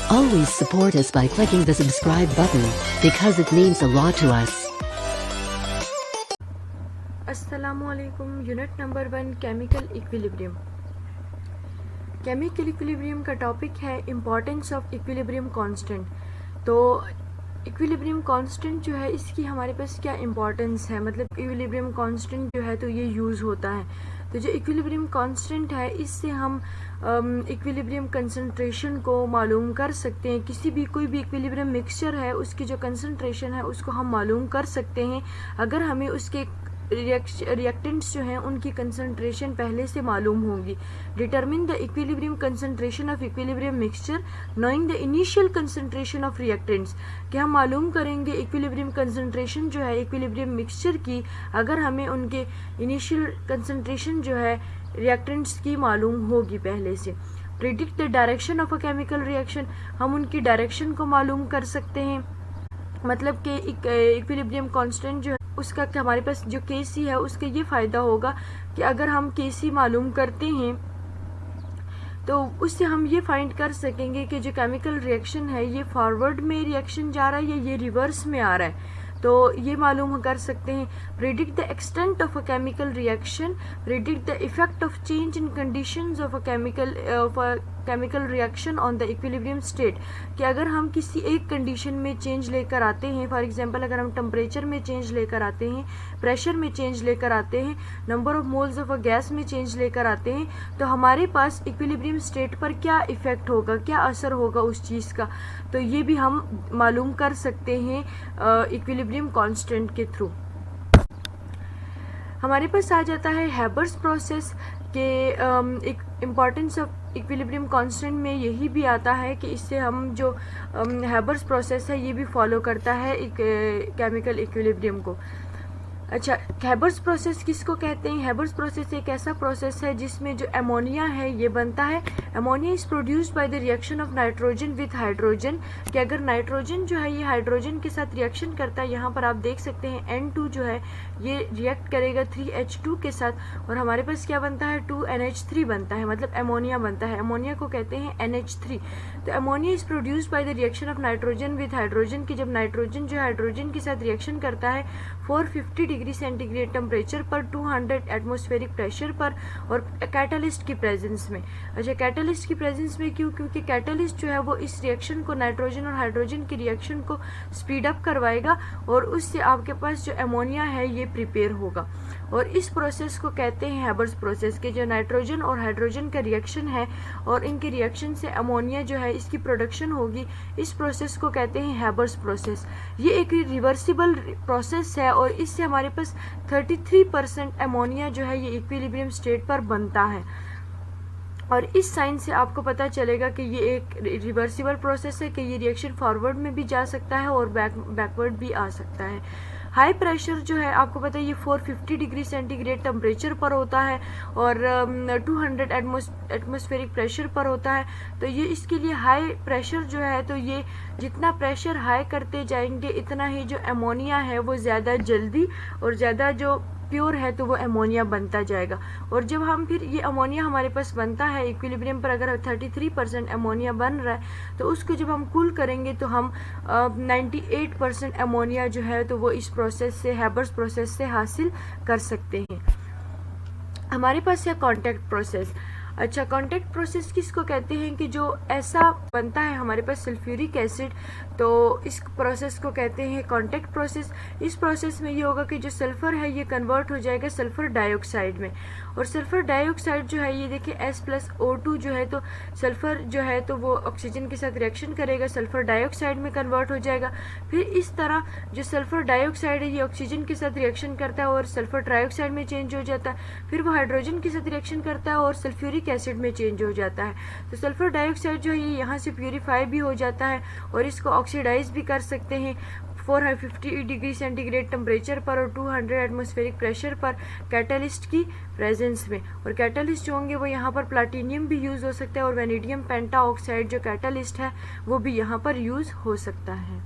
Always support us by clicking the subscribe button because it means a lot to us. अस्सलामुअलैकुम। Unit number 1 chemical equilibrium. Chemical equilibrium का topic है importance of equilibrium constant. तो equilibrium constant जो है इसकी हमारे पास क्या importance है, मतलब इक्विलिब्रियम कांस्टेंट जो है तो ये यूज़ होता है। तो जो इक्विलिब्रियम कांस्टेंट है इससे हम इक्विलिब्रियम कंसंट्रेशन को मालूम कर सकते हैं। कोई भी इक्विलिब्रियम मिक्सचर है उसकी जो कंसंट्रेशन है उसको हम मालूम कर सकते हैं अगर हमें उसके रिएक्टेंट्स जो हैं उनकी कंसंट्रेशन पहले से मालूम होगी। Determine the equilibrium concentration of equilibrium mixture knowing the initial concentration of reactants, कि हम मालूम करेंगे इक्विलिब्रियम कंसंट्रेशन जो है इक्विलिब्रियम मिक्सचर की अगर हमें उनके इनिशियल कंसंट्रेशन जो है रिएक्टेंट्स की मालूम होगी पहले से। Predict the direction of a chemical reaction, हम उनकी डायरेक्शन को मालूम कर सकते हैं। मतलब कि इक्विलिब्रियम कांस्टेंट जो है उसका हमारे पास जो Kc है उसका ये फ़ायदा होगा कि अगर हम Kc मालूम करते हैं तो उससे हम ये फाइंड कर सकेंगे कि जो केमिकल रिएक्शन है ये फॉरवर्ड में रिएक्शन जा रहा है या ये रिवर्स में आ रहा है, तो ये मालूम कर सकते हैं। Predict the extent of a chemical reaction, predict the effect of change in conditions of a chemical reaction on the equilibrium state, कि अगर हम किसी एक कंडीशन में चेंज लेकर आते हैं, फॉर एग्जांपल अगर हम टेम्परेचर में चेंज लेकर आते हैं, प्रेशर में चेंज लेकर आते हैं, number of moles of a gas में चेंज लेकर आते हैं, तो हमारे पास इक्विलिब्रियम स्टेट पर क्या इफेक्ट होगा, क्या असर होगा उस चीज़ का, तो ये भी हम मालूम कर सकते हैं इक्विलिब्रियम कांस्टेंट के थ्रू। हमारे पास आ जाता है हैबर्स प्रोसेस के एक इम्पॉर्टेंस ऑफ इक्विलिब्रियम कांस्टेंट में यही भी आता है कि इससे हम जो हैबर्स प्रोसेस है ये भी फॉलो करता है एक केमिकल इक्विलिब्रियम को। अच्छा, हैबर्स प्रोसेस किसको कहते हैं? हैबर्स प्रोसेस एक ऐसा प्रोसेस है जिसमें जो अमोनिया है ये बनता है। Ammonia is produced by the reaction of nitrogen with hydrogen, कि अगर नाइट्रोजन जो है ये हाइड्रोजन के साथ रिएक्शन करता है, यहाँ पर आप देख सकते हैं N2 जो है ये रिएक्ट करेगा 3H2 के साथ और हमारे पास क्या बनता है 2NH3 बनता है, मतलब अमोनिया बनता है। अमोनिया को कहते हैं NH3। तो ammonia is produced by the reaction of nitrogen with hydrogen, की जब नाइट्रोजन जो हाइड्रोजन के साथ रिएक्शन करता है 450 डिग्री सेंटीग्रेड टेम्परेचर पर, 200 एटमॉस्फेरिक प्रेशर पर और कैटलिस्ट की प्रेजेंस में। अच्छा, कैटलिस्ट की प्रेजेंस में क्यों? क्योंकि कैटलिस्ट जो है वो इस रिएक्शन को, नाइट्रोजन और हाइड्रोजन की रिएक्शन को स्पीड अप करवाएगा और उससे आपके पास जो अमोनिया है ये प्रिपेयर होगा। और इस प्रोसेस को कहते हैं हैबर्स प्रोसेस, के जो नाइट्रोजन और हाइड्रोजन का रिएक्शन है और इनके रिएक्शन से अमोनिया जो है इसकी प्रोडक्शन होगी, इस प्रोसेस को कहते हैं हैबर्स प्रोसेस। ये एक रिवर्सिबल प्रोसेस है और इससे हमारे पास 33% अमोनिया जो है ये इक्विलिब्रियम स्टेट पर बनता है। और इस साइन से आपको पता चलेगा कि ये एक रिवर्सिबल प्रोसेस है, कि ये रिएक्शन फॉरवर्ड में भी जा सकता है और बैकवर्ड भी आ सकता है। हाई प्रेशर जो है आपको पता है ये 450 डिग्री सेंटीग्रेड टेम्परेचर पर होता है और 200 एटमॉस्फेरिक प्रेशर पर होता है। तो ये इसके लिए हाई प्रेशर जो है, तो ये जितना प्रेशर हाई करते जाएंगे इतना ही जो अमोनिया है वो ज़्यादा जल्दी और ज़्यादा जो प्योर है तो वो अमोनिया बनता जाएगा। और जब हम फिर ये अमोनिया हमारे पास बनता है इक्विलिब्रियम पर, अगर 33% अमोनिया बन रहा है तो उसको जब हम कूल करेंगे तो हम 98% अमोनिया जो है तो वो इस प्रोसेस से, हैबर्स प्रोसेस से हासिल कर सकते हैं। हमारे पास है कॉन्टैक्ट प्रोसेस। अच्छा, कॉन्टैक्ट प्रोसेस किसको कहते हैं? कि जो ऐसा बनता है हमारे पास सल्फ्यूरिक एसिड, तो इस प्रोसेस को कहते हैं कॉन्टैक्ट प्रोसेस। इस प्रोसेस में ये होगा कि जो सल्फर है ये कन्वर्ट हो जाएगा सल्फर डाइऑक्साइड में, और सल्फर डाइऑक्साइड जो है ये देखिए S+O2 जो है, तो सल्फर जो है तो वो ऑक्सीजन के साथ रिएक्शन करेगा, सल्फर डाइऑक्साइड में कन्वर्ट हो जाएगा। फिर इस तरह जो सल्फर डाइऑक्साइड है ये ऑक्सीजन के साथ रिएक्शन करता है और सल्फर ट्राइऑक्साइड में चेंज हो जाता है। फिर वो हाइड्रोजन के साथ रिएक्शन करता है और सल्फ्यूरिक एसिड में चेंज हो जाता है। तो सल्फर डाइऑक्साइड जो है ये यहाँ से प्यूरिफाई भी हो जाता है और इसको ऑक्सीडाइज भी कर सकते हैं 450 डिग्री सेंटीग्रेड टेम्परेचर पर और 200 एटमॉस्फेरिक प्रेशर पर कैटलिस्ट की प्रेजेंस में। और कैटलिस्ट जो होंगे वो यहाँ पर प्लाटिनियम भी यूज़ हो सकता है और वेनेडियम पेंटा ऑक्साइड जो कैटलिस्ट है वो भी यहाँ पर यूज़ हो सकता है।